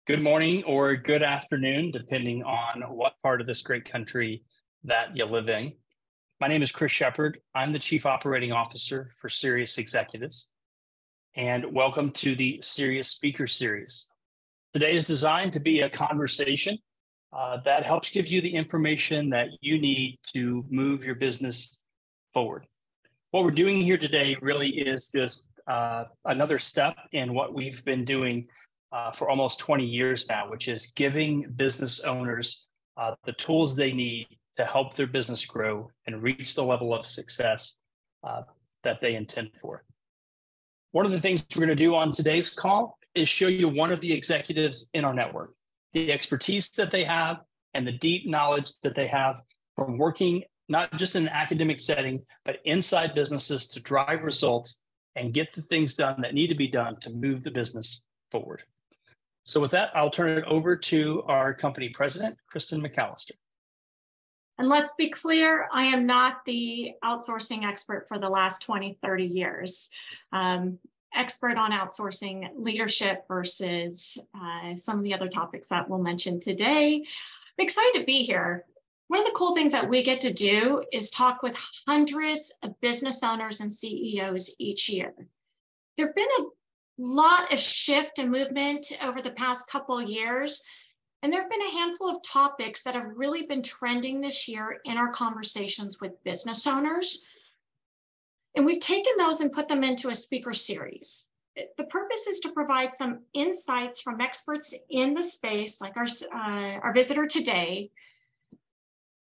Good morning or good afternoon, depending on what part of this great country that you live in. My name is Chris Shepard. I'm the Chief Operating Officer for Cerius Executives, and welcome to the Cerius Speaker Series. Today is designed to be a conversation that helps give you the information that you need to move your business forward. What we're doing here today really is just another step in what we've been doing for almost 20 years now, which is giving business owners the tools they need to help their business grow and reach the level of success that they intend for. One of the things we're going to do on today's call is show you one of the executives in our network, the expertise that they have and the deep knowledge that they have from working not just in an academic setting, but inside businesses to drive results and get the things done that need to be done to move the business forward. So with that, I'll turn it over to our company president, Kristen McAllister. And let's be clear, I am not the outsourcing expert for the last 20, 30 years. Expert on outsourcing leadership versus some of the other topics that we'll mention today. I'm excited to be here. One of the cool things that we get to do is talk with hundreds of business owners and CEOs each year. There have been a lot of shift and movement over the past couple of years, and there have been a handful of topics that have really been trending this year in our conversations with business owners. And we've taken those and put them into a speaker series. The purpose is to provide some insights from experts in the space, like our visitor today,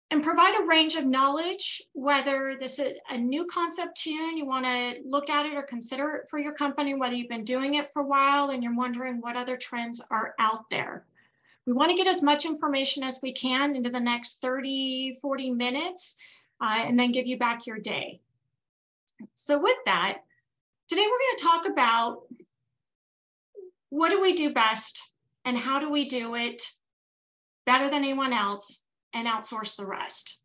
and provide a range of knowledge, whether this is a new concept to you and you want to look at it or consider it for your company, whether you've been doing it for a while and you're wondering what other trends are out there. We want to get as much information as we can into the next 30, 40 minutes, and then give you back your day. So with that, today we're going to talk about what do we do best and how do we do it better than anyone else and outsource the rest.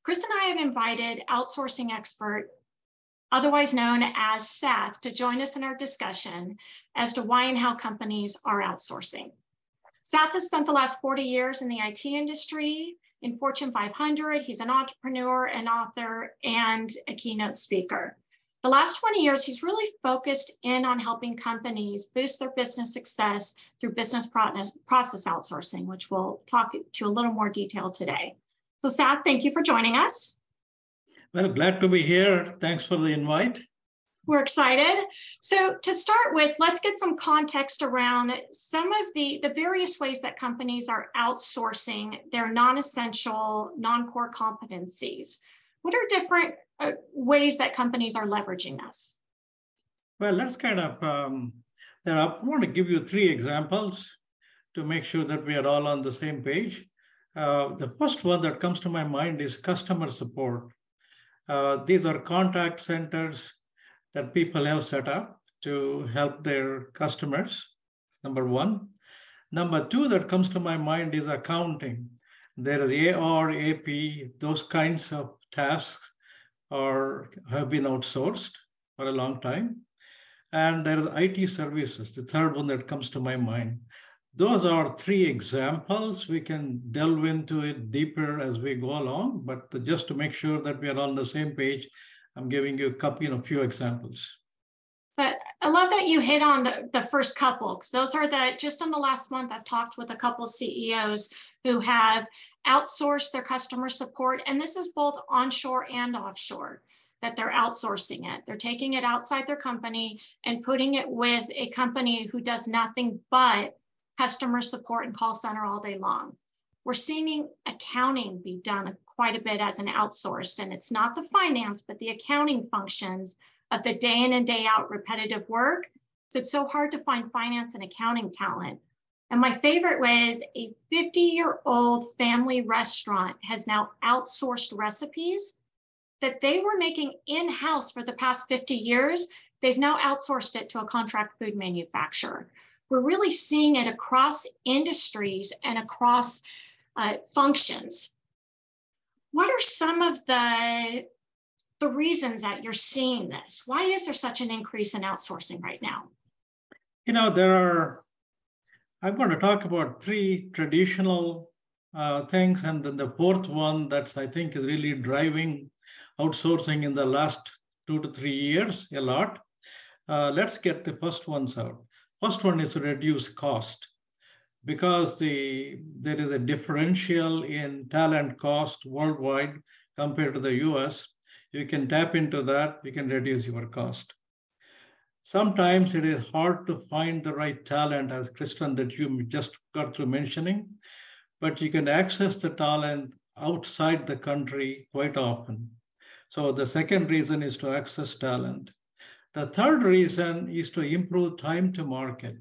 Chris and I have invited outsourcing expert, otherwise known as Sath, to join us in our discussion as to why and how companies are outsourcing. Sath has spent the last 40 years in the IT industry, in Fortune 500. He's an entrepreneur, an author, and a keynote speaker. The last 20 years, he's really focused in on helping companies boost their business success through business process outsourcing, which we'll talk to a little more detail today. So Sath, thank you for joining us. Well, glad to be here. Thanks for the invite. We're excited. So to start with, let's get some context around some of the various ways that companies are outsourcing their non-essential, non-core competencies. What are different ways that companies are leveraging this? Well, let's kind of, I want to give you 3 examples to make sure that we are all on the same page. The first one that comes to my mind is customer support. These are contact centers that people have set up to help their customers, number 1. Number 2 that comes to my mind is accounting. There is AR, AP, those kinds of tasks have been outsourced for a long time. And there is IT services, the third one that comes to my mind. Those are 3 examples. We can delve into it deeper as we go along, but just to make sure that we are on the same page, I'm giving you a few examples. But I love that you hit on the first couple, because those are just in the last month, I've talked with a couple of CEOs who have outsourced their customer support. And this is both onshore and offshore, that they're outsourcing it. They're taking it outside their company and putting it with a company who does nothing but customer support and call center all day long. We're seeing accounting be done quite a bit as an outsourced, and it's not the finance, but the accounting functions of the day in and day out repetitive work. So it's so hard to find finance and accounting talent. And my favorite was a 50-year-old family restaurant has now outsourced recipes that they were making in-house for the past 50 years. They've now outsourced it to a contract food manufacturer. We're really seeing it across industries and across functions. What are some of the reasons that you're seeing this? Why is there such an increase in outsourcing right now? There are I'm going to talk about three traditional things, and then the fourth one that's I think is really driving outsourcing in the last 2 to 3 years a lot. Let's get the first ones out. First one is to reduce cost. Because there is a differential in talent cost worldwide compared to the US, you can tap into that, you can reduce your cost. Sometimes it is hard to find the right talent, as Kristen, that you just got through mentioning, but you can access the talent outside the country quite often. So the second reason is to access talent. The third reason is to improve time to market.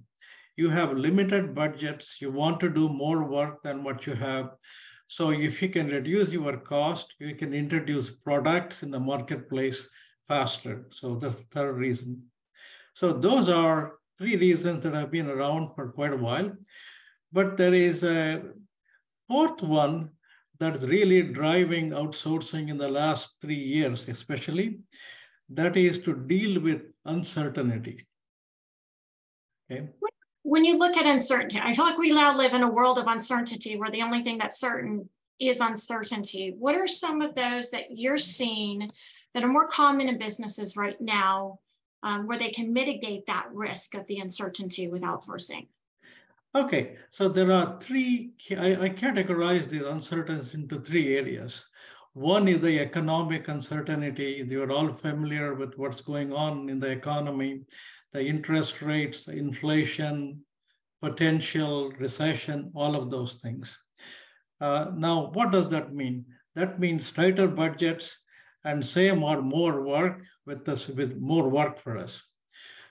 You have limited budgets, you want to do more work than what you have. So if you can reduce your cost, you can introduce products in the marketplace faster. So that's the third reason. So those are three reasons that have been around for quite a while. But there is a fourth one that's really driving outsourcing in the last 3 years, especially. That is to deal with uncertainty. Okay. When you look at uncertainty, I feel like we now live in a world of uncertainty where the only thing that's certain is uncertainty. What are some of those that you're seeing that are more common in businesses right now, where they can mitigate that risk of the uncertainty with outsourcing? Okay, so there are three, I categorize the uncertainties into three areas. One is the economic uncertainty. You're all familiar with what's going on in the economy, the interest rates, inflation, potential recession, all of those things. Now, what does that mean? That means tighter budgets and same or more work with more work for us.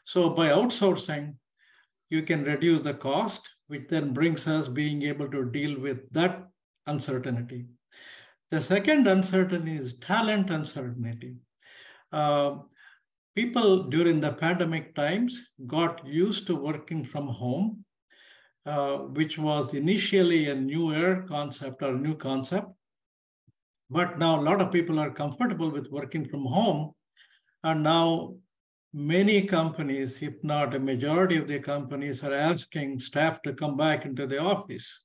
So by outsourcing, you can reduce the cost, which then brings us being able to deal with that uncertainty. The second uncertainty is talent uncertainty. People during the pandemic times got used to working from home, which was initially a newer concept or new concept. But now a lot of people are comfortable with working from home. And now many companies, if not a majority of the companies, are asking staff to come back into the office.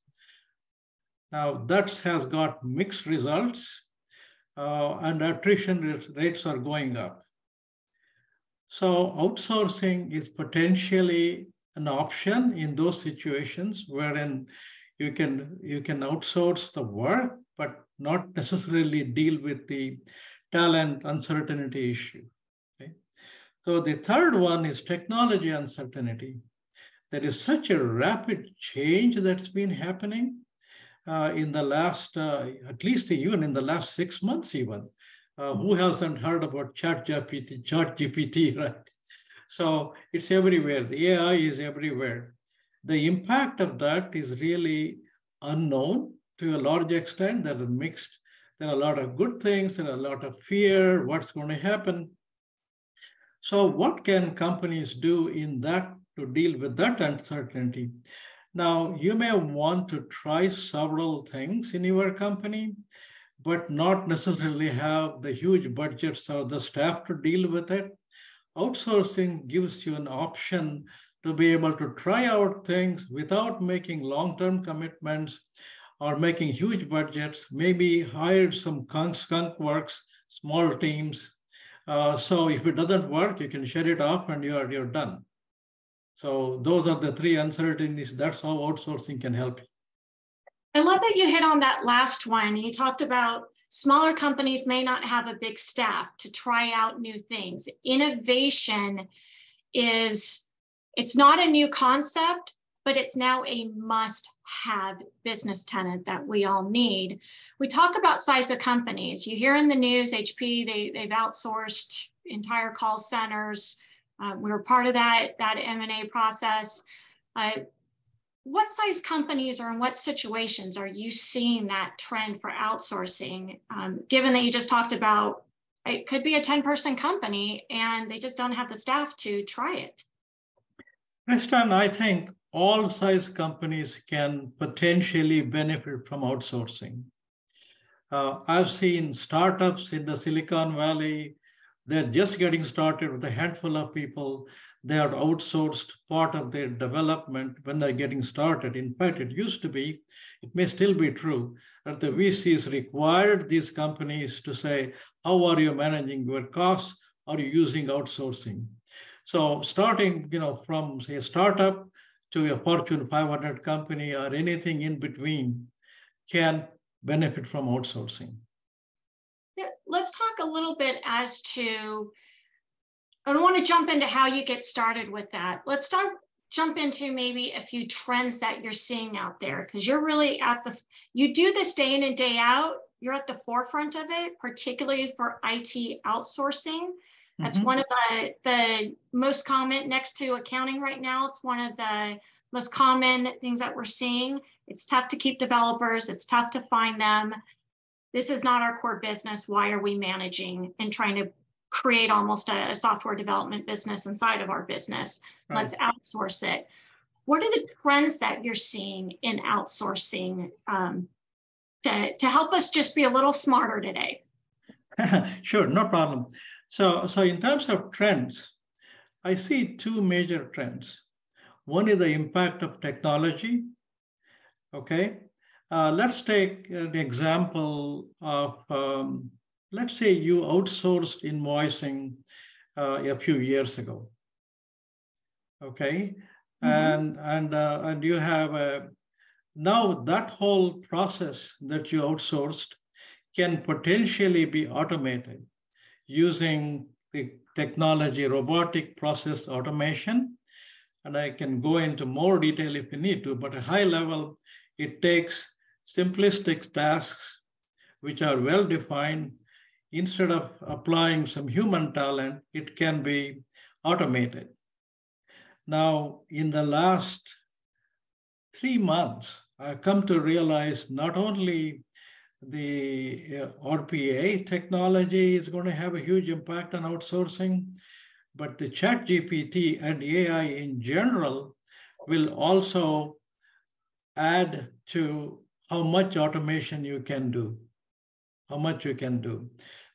Now that has got mixed results, and attrition rates are going up. So outsourcing is potentially an option in those situations wherein you can outsource the work, but not necessarily deal with the talent uncertainty issue. Okay? So the third one is technology uncertainty. There is such a rapid change that's been happening in the last, at least even in the last 6 months even. Who hasn't heard about ChatGPT, right? So it's everywhere. The AI is everywhere. The impact of that is really unknown to a large extent. That are mixed. There are a lot of good things. There are a lot of fear. What's going to happen? So what can companies do in that to deal with that uncertainty? Now, you may want to try several things in your company, but not necessarily have the huge budgets or the staff to deal with it. Outsourcing gives you an option to be able to try out things without making long-term commitments or making huge budgets, maybe hire some skunk works, small teams. So if it doesn't work, you can shut it off and you're done. So those are the three uncertainties. That's how outsourcing can help you. I love that you hit on that last one. You talked about smaller companies may not have a big staff to try out new things. Innovation it's not a new concept, but it's now a must-have business tenet that we all need. We talk about size of companies. You hear in the news, HP, they've outsourced entire call centers. We were part of that M&A process. What size companies or in what situations are you seeing that trend for outsourcing? Given that you just talked about, it could be a 10-person company and they just don't have the staff to try it. Kristen, I think all size companies can potentially benefit from outsourcing. I've seen startups in the Silicon Valley They're just getting started with a handful of people. They are outsourced part of their development when they're getting started. In fact, it used to be, it may still be true, that the VCs required these companies to say, how are you managing your costs? Are you using outsourcing? So starting, from say a startup to a Fortune 500 company or anything in between can benefit from outsourcing. Yeah, let's talk a little bit as to, I don't want to jump into how you get started with that. Let's jump into maybe a few trends that you're seeing out there, because you're really you do this day in and day out. You're at the forefront of it, particularly for IT outsourcing. That's one of the most common, next to accounting right now. It's one of the most common things that we're seeing. It's tough to keep developers. It's tough to find them. This is not our core business. Why are we managing and trying to create almost a software development business inside of our business? Right. Let's outsource it. What are the trends that you're seeing in outsourcing to help us just be a little smarter today? Sure, no problem. So in terms of trends, I see two major trends. One is the impact of technology. Okay, let's take an example of, let's say you outsourced invoicing a few years ago. Okay, and you have now that whole process that you outsourced can potentially be automated using the technology, robotic process automation. And I can go into more detail if you need to, but at a high level, it takes simplistic tasks which are well-defined. Instead of applying some human talent, it can be automated. Now, in the last 3 months, I've come to realize not only the RPA technology is going to have a huge impact on outsourcing, but the ChatGPT and AI in general will also add to how much automation you can do,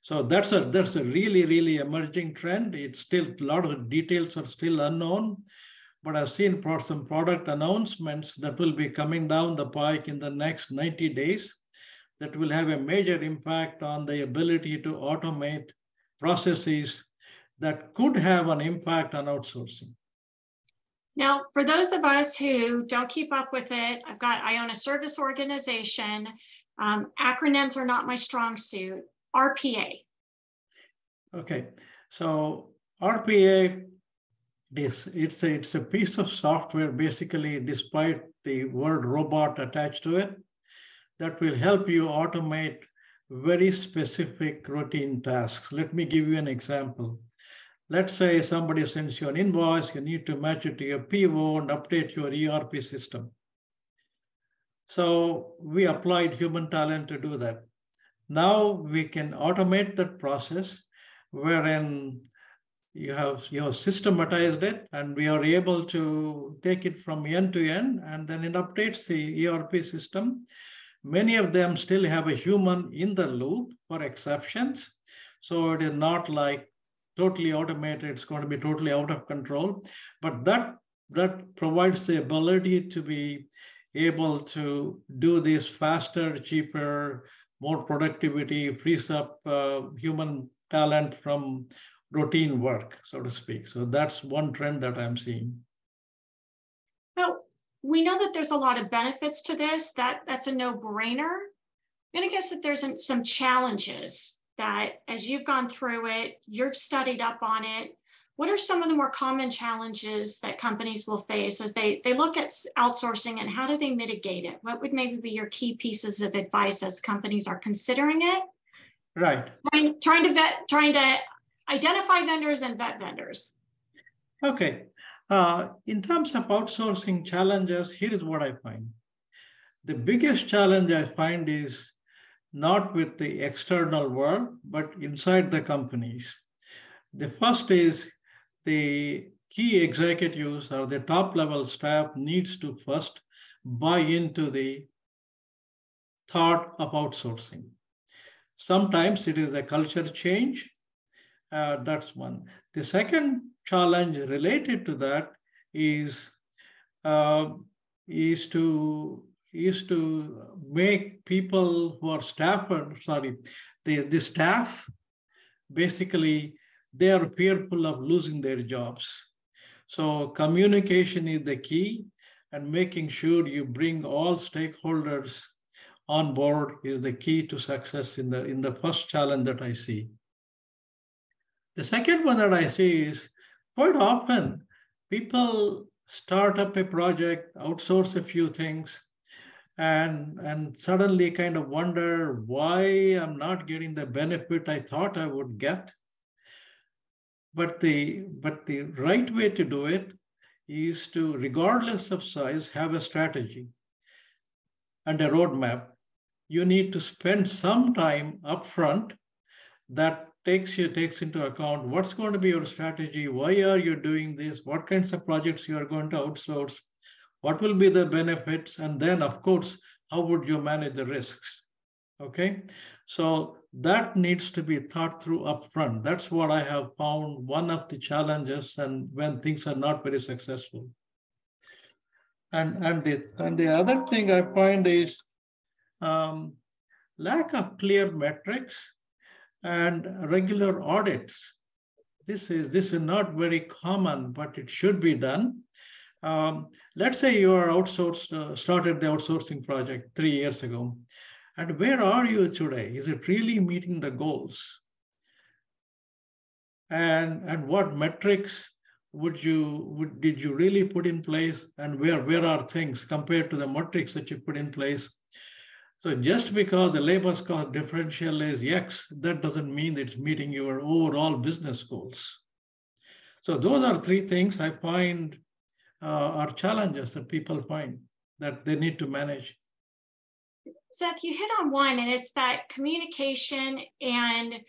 So that's a really, really emerging trend. It's still, a lot of details are still unknown, but I've seen some product announcements that will be coming down the pike in the next 90 days that will have a major impact on the ability to automate processes that could have an impact on outsourcing. Now, for those of us who don't keep up with it, I own a service organization. Acronyms are not my strong suit. RPA. Okay, so RPA it's a piece of software, basically, despite the word robot attached to it, that will help you automate very specific routine tasks. Let me give you an example. Let's say somebody sends you an invoice, you need to match it to your PO and update your ERP system. So we applied human talent to do that. Now we can automate that process wherein you have systematized it, and we are able to take it from end to end, and then it updates the ERP system. Many of them still have a human in the loop for exceptions. So it is not like totally automated, it's going to be totally out of control. But that provides the ability to be able to do this faster, cheaper, more productivity, frees up human talent from routine work, so to speak. So that's one trend that I'm seeing. Well, we know that there's a lot of benefits to this. That's a no-brainer. I'm going to guess that there's some challenges that, as you've gone through it, you've studied up on it. What are some of the more common challenges that companies will face as they look at outsourcing, and how do they mitigate it? What would maybe be your key pieces of advice as companies are considering it? Right. Trying to identify vendors and vet vendors. Okay. In terms of outsourcing challenges, here is what I find. The biggest challenge I find is not with the external world, but inside the companies. The first is the key executives or the top level staff needs to first buy into the thought of outsourcing. Sometimes it is a culture change. That's one. The second challenge related to that is to make people who are the staff, basically, they are fearful of losing their jobs. So communication is the key, and making sure you bring all stakeholders on board is the key to success in the first challenge that I see. The second one that I see is quite often people start up a project, outsource a few things, and suddenly kind of wonder why I'm not getting the benefit I thought I would get. But the right way to do it is to, regardless of size, have a strategy and a roadmap. You need to spend some time upfront that takes into account what's going to be your strategy, why are you doing this, what kinds of projects you are going to outsource, what will be the benefits, and then, of course, how would you manage the risks? Okay, so that needs to be thought through upfront. That's what I have found one of the challenges, and when things are not very successful. And the other thing I find is lack of clear metrics and regular audits. This is not very common, but it should be done. Let's say you are started the outsourcing project 3 years ago. And where are you today? Is it really meeting the goals? And what metrics did you really put in place? And where are things compared to the metrics that you put in place? So just because the labor cost differential is X, that doesn't mean it's meeting your overall business goals. So those are three things I find are challenges that people find that they need to manage. Sath, you hit on one, and it's that communication, and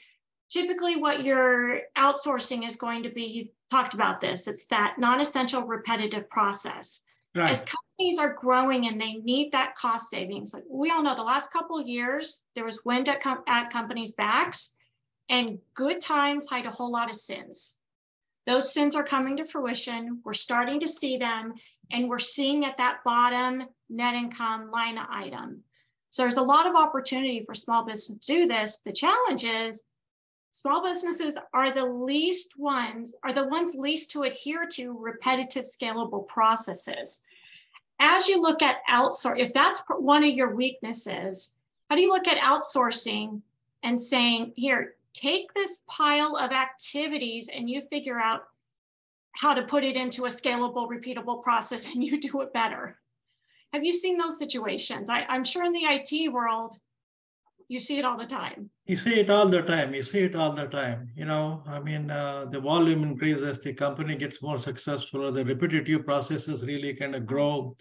typically what your outsourcing is going to be, you talked about this, it's that non-essential repetitive process. Right. As companies are growing and they need that cost savings, like we all know the last couple of years, there was wind at companies' backs, and good times hide a whole lot of sins. Those sins are coming to fruition. We're starting to see them, and we're seeing at that bottom net income line item. So there's a lot of opportunity for small business to do this. The challenge is small businesses are the ones least to adhere to repetitive scalable processes. As you look at outsourcing, if that's one of your weaknesses, how do you look at outsourcing and saying, here, take this pile of activities and you figure out how to put it into a scalable, repeatable process and you do it better? Have you seen those situations? I'm sure in the IT world, you see it all the time. You see it all the time. You know, I mean, the volume increases, the company gets more successful, the repetitive processes really kind of grow.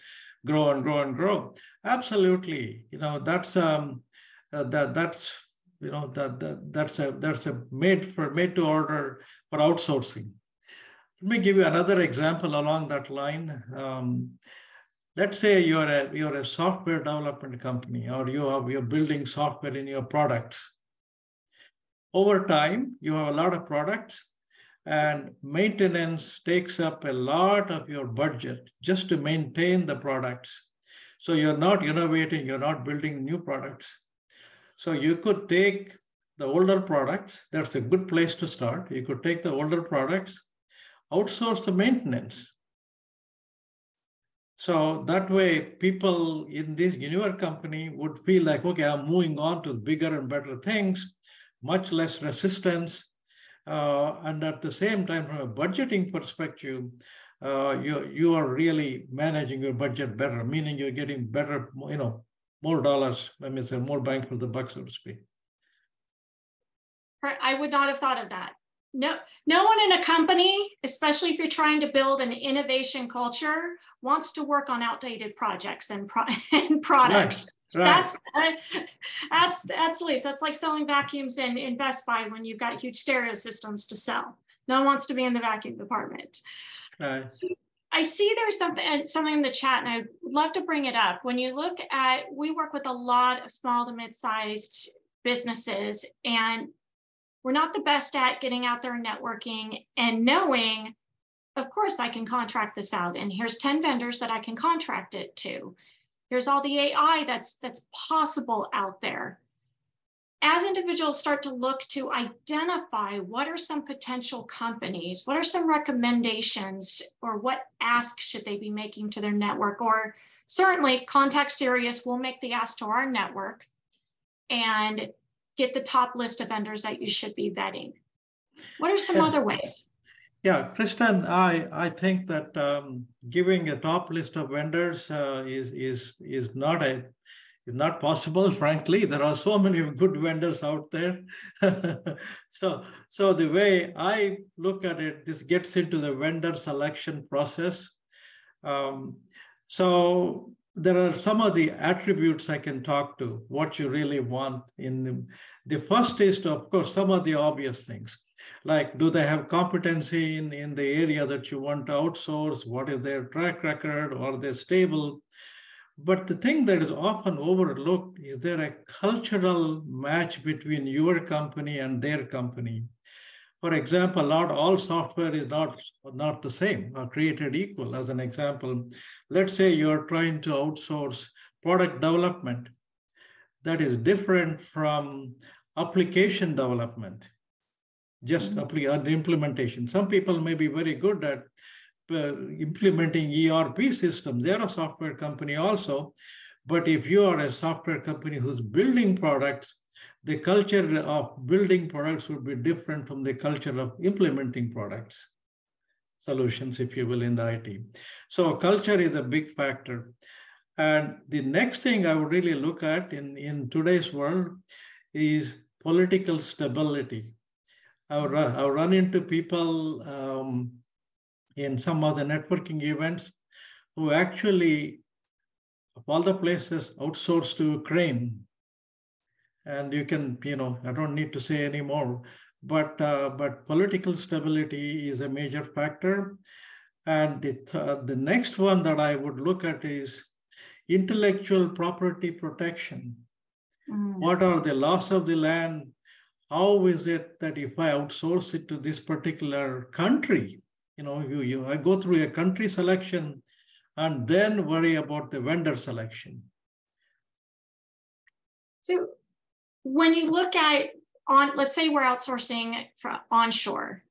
Absolutely. You know, that's a made to order for outsourcing. Let me give you another example along that line. Let's say you're a software development company, or you're building software in your products. Over time, you have a lot of products, and maintenance takes up a lot of your budget just to maintain the products. So you're not innovating, you're not building new products. So you could take the older products. That's a good place to start. You could take the older products, outsource the maintenance. So that way, people in your company would feel like, okay, I'm moving on to bigger and better things, much less resistance. And at the same time, from a budgeting perspective, you are really managing your budget better, meaning you're getting better, more dollars, let me say, more bang for the buck, so to speak. I would not have thought of that. No one in a company, especially if you're trying to build an innovation culture, wants to work on outdated projects and products. Right. That's the least. That's like selling vacuums in Best Buy when you've got huge stereo systems to sell. No one wants to be in the vacuum department. Right. So I see there's something in the chat, and I'd love to bring it up. When you look at, we work with a lot of small to mid-sized businesses, and we're not the best at getting out there and networking and knowing, of course, I can contract this out. And here's 10 vendors that I can contract it to. Here's all the AI that's possible out there. As individuals start to look to identify what are some potential companies, what are some recommendations, or what asks should they be making to their network, or certainly contact Cerius, we'll make the ask to our network and get the top list of vendors that you should be vetting. What are some other ways? Yeah, Kristen, I think that giving a top list of vendors is not possible. Frankly, there are so many good vendors out there. So the way I look at it, this gets into the vendor selection process. So there are some of the attributes I can talk to, what you really want. The first is to, of course, some of the obvious things, like do they have competency in the area that you want to outsource? What is their track record? Are they stable? But the thing that is often overlooked is there a cultural match between your company and their company. For example, not all software is not the same or created equal. As an example, let's say you're trying to outsource product development. That is different from application development, just implementation. Some people may be very good at implementing ERP systems. They're a software company also. But if you are a software company who's building products, the culture of building products would be different from the culture of implementing products, solutions, if you will, in the IT. So culture is a big factor. And the next thing I would really look at in today's world is political stability. I'll run into people in some of the networking events who actually, of all the places, outsource to Ukraine. And you can, I don't need to say any more, but political stability is a major factor. And the next one that I would look at is intellectual property protection. What are the laws of the land? How is it that if I outsource it to this particular country, I go through a country selection and then worry about the vendor selection. So when you look at let's say we're outsourcing for onshore,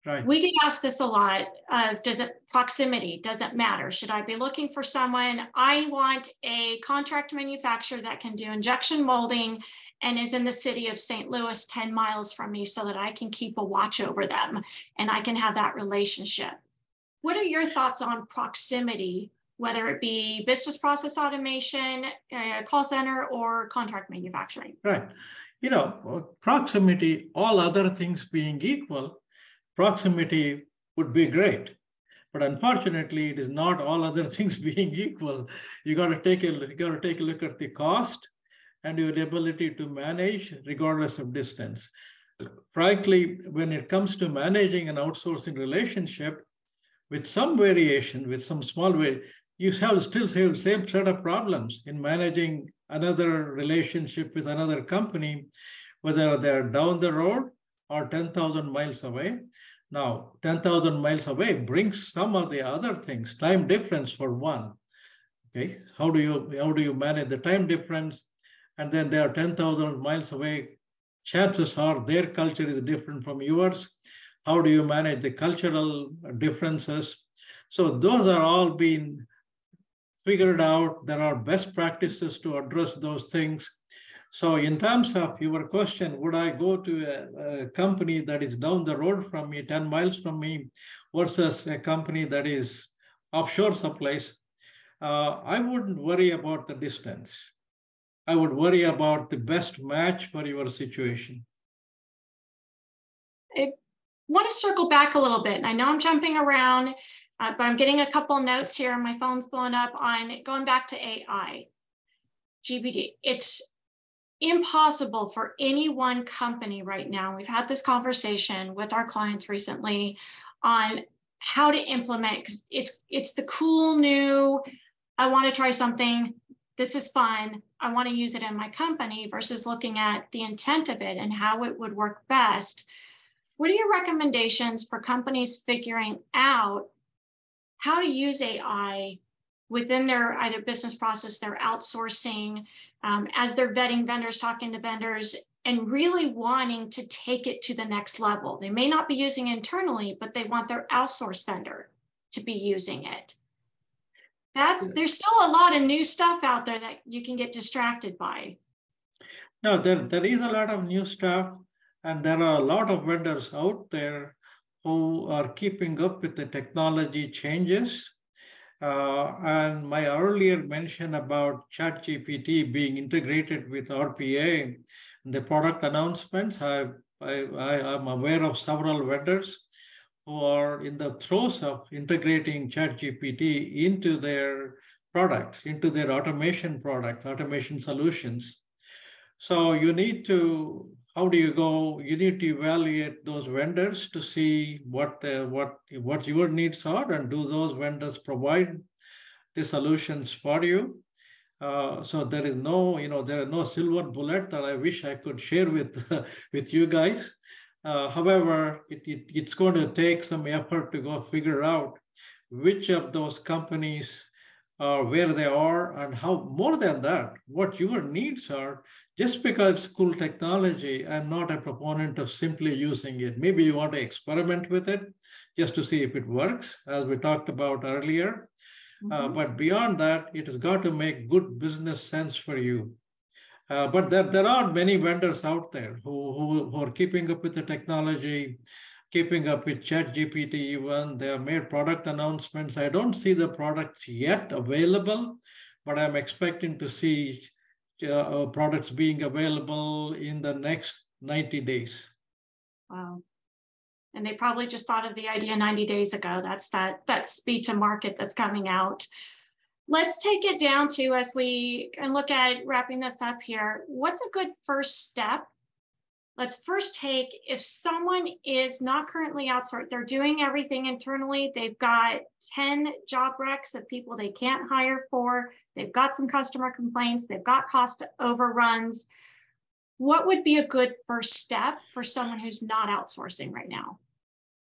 right? We get asked this a lot of, proximity, does it matter? Should I be looking for someone? I want a contract manufacturer that can do injection molding and is in the city of St. Louis, 10 miles from me, so that I can keep a watch over them and I can have that relationship. What are your thoughts on proximity, whether it be business process automation, call center, or contract manufacturing? Right. Proximity, all other things being equal, proximity would be great. But unfortunately, it is not all other things being equal. You got to take a look at the cost and your ability to manage regardless of distance. Frankly, when it comes to managing an outsourcing relationship, with some variation, with some small way, you still have the same set of problems in managing another relationship with another company, whether they're down the road or 10,000 miles away. Now, 10,000 miles away brings some of the other things, time difference for one. Okay, how do you manage the time difference? And then they are 10,000 miles away. Chances are their culture is different from yours. How do you manage the cultural differences? So those are all being figured out. There are best practices to address those things. So in terms of your question, would I go to a company that is down the road from me, 10 miles from me, versus a company that is offshore someplace? I wouldn't worry about the distance. I would worry about the best match for your situation. I want to circle back a little bit. And I know I'm jumping around, but I'm getting a couple notes here. My phone's blowing up on going back to AI, GPT. It's impossible for any one company right now. We've had this conversation with our clients recently on how to implement, because it's the cool new, I want to try something, this is fun, I want to use it in my company, versus looking at the intent of it and how it would work best. What are your recommendations for companies figuring out how to use AI within their either business process, their outsourcing, as they're vetting vendors, talking to vendors, and really wanting to take it to the next level? They may not be using it internally, but they want their outsourced vendor to be using it. There's still a lot of new stuff out there that you can get distracted by. No, there is a lot of new stuff, and there are a lot of vendors out there who are keeping up with the technology changes. And my earlier mention about ChatGPT being integrated with RPA, the product announcements, I'm aware of several vendors who are in the throes of integrating ChatGPT into their products, into their automation solutions. So you need to, how do you go? You need to evaluate those vendors to see what your needs are, and do those vendors provide the solutions for you? So there is no, there are no silver bullet that I wish I could share with you guys. However, it's going to take some effort to go figure out which of those companies where they are, and how, more than that, what your needs are. Just because it's cool technology, I'm not a proponent of simply using it. Maybe you want to experiment with it just to see if it works, as we talked about earlier. But beyond that, it has got to make good business sense for you. But there are many vendors out there who are keeping up with the technology, keeping up with ChatGPT even. They have made product announcements. I don't see the products yet available, but I'm expecting to see products being available in the next 90 days. Wow. And they probably just thought of the idea 90 days ago. That's that speed to market that's coming out. Let's take it down to, as we can look at wrapping this up here, what's a good first step? Let's first take, if someone is not currently outsourced, they're doing everything internally, they've got 10 job recs of people they can't hire for, they've got some customer complaints, they've got cost overruns. What would be a good first step for someone who's not outsourcing right now?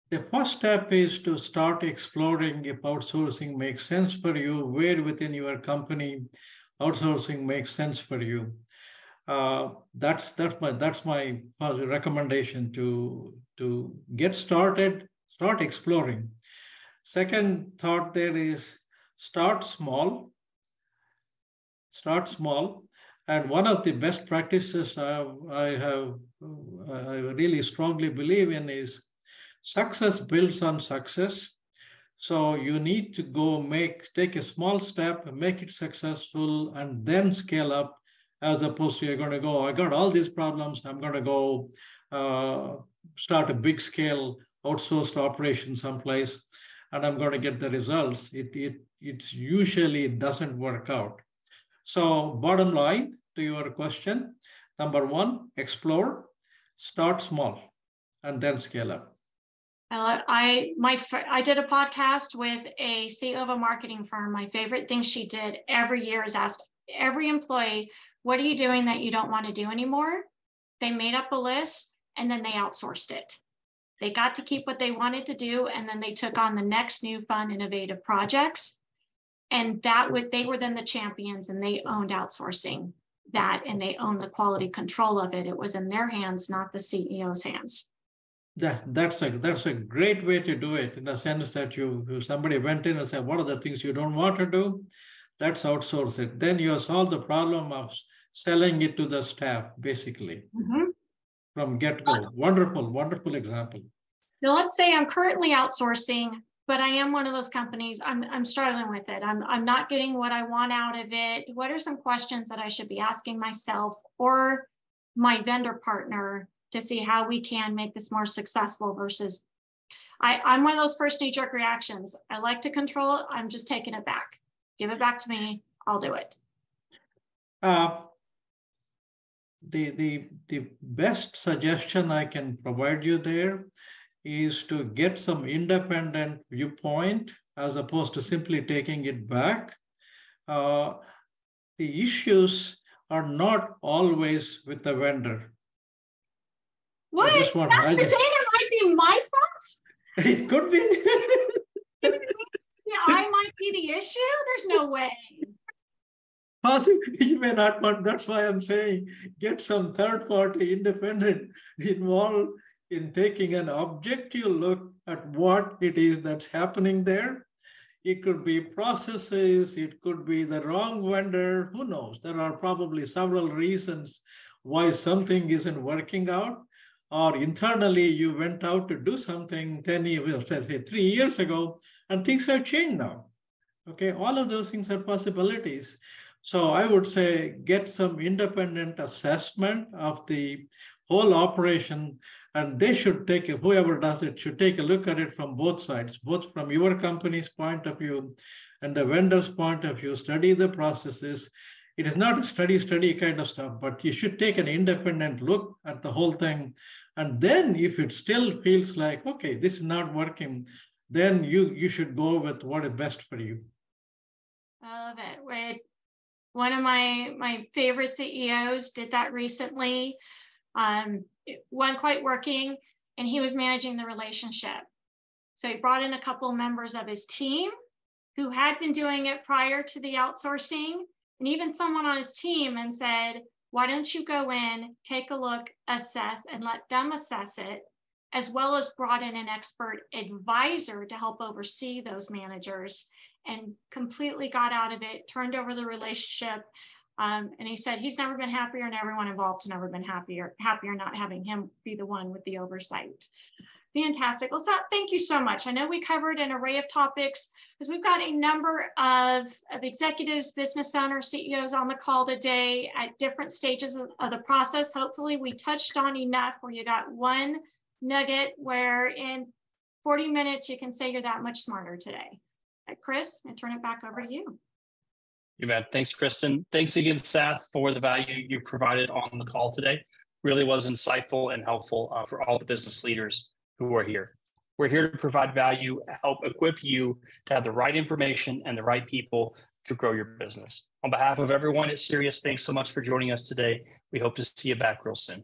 The first step is to start exploring if outsourcing makes sense for you, where within your company outsourcing makes sense for you. That's my recommendation, to get started, start exploring. Second thought there is start small. And one of the best practices I really strongly believe in is success builds on success. So you need to take a small step, make it successful, and then scale up, as opposed to you're going to go, I got all these problems, I'm going to go start a big scale outsourced operation someplace, and I'm going to get the results. It usually doesn't work out. So bottom line to your question, number one, explore, start small, and then scale up. I did a podcast with a CEO of a marketing firm. My favorite thing she did every year is ask every employee, what are you doing that you don't want to do anymore? They made up a list and then they outsourced it. They got to keep what they wanted to do, and then they took on the next new fun, innovative projects. And they were then the champions, and they owned outsourcing that, and they owned the quality control of it. It was in their hands, not the CEO's hands. That's a great way to do it, in the sense that somebody went in and said, what are the things you don't want to do? Let's outsource it. Then you solve the problem of selling it to the staff, basically, from get-go. Wonderful example. Now, let's say I'm currently outsourcing, but I am one of those companies, I'm struggling with it. I'm not getting what I want out of it. What are some questions that I should be asking myself or my vendor partner to see how we can make this more successful versus, I'm one of those first knee-jerk reactions. I like to control it. I'm just taking it back. Give it back to me. I'll do it. The best suggestion I can provide you there is to get some independent viewpoint, as opposed to simply taking it back. the issues are not always with the vendor. What? Is that saying it might be my fault? It could be. I might be the issue? There's no way. Possibly you may not, but that's why I'm saying get some third-party independent involved in taking an objective look at what it is that's happening there. It could be processes, it could be the wrong vendor, who knows? There are probably several reasons why something isn't working out. Or internally, you went out to do something 10 years, say 3 years ago, and things have changed now. Okay, all of those things are possibilities. So I would say get some independent assessment of the whole operation, and they should take, whoever does it should take a look at it from both sides, both from your company's point of view and the vendor's point of view, study the processes. It is not a study kind of stuff, but you should take an independent look at the whole thing. And then if it still feels like, okay, this is not working, then you should go with what is best for you. I love it. Wait, one of my favorite CEOs did that recently. It wasn't quite working, and he was managing the relationship. So he brought in a couple members of his team who had been doing it prior to the outsourcing, and even someone on his team, and said, why don't you go in, take a look, assess, and let them assess it, as well as brought in an expert advisor to help oversee those managers, and completely got out of it, turned over the relationship. And he said he's never been happier, and everyone involved has never been happier not having him be the one with the oversight. Fantastic. Well, Sath, thank you so much. I know we covered an array of topics because we've got a number of executives, business owners, CEOs on the call today at different stages of the process. Hopefully we touched on enough where you got one nugget where in 40 minutes you can say you're that much smarter today. Chris, I turn it back over to you. You bet. Thanks, Kristen. Thanks again, Sath, for the value you provided on the call today. Really was insightful and helpful for all the business leaders who are here. We're here to provide value, help equip you to have the right information and the right people to grow your business. On behalf of everyone at Cerius, thanks so much for joining us today. We hope to see you back real soon.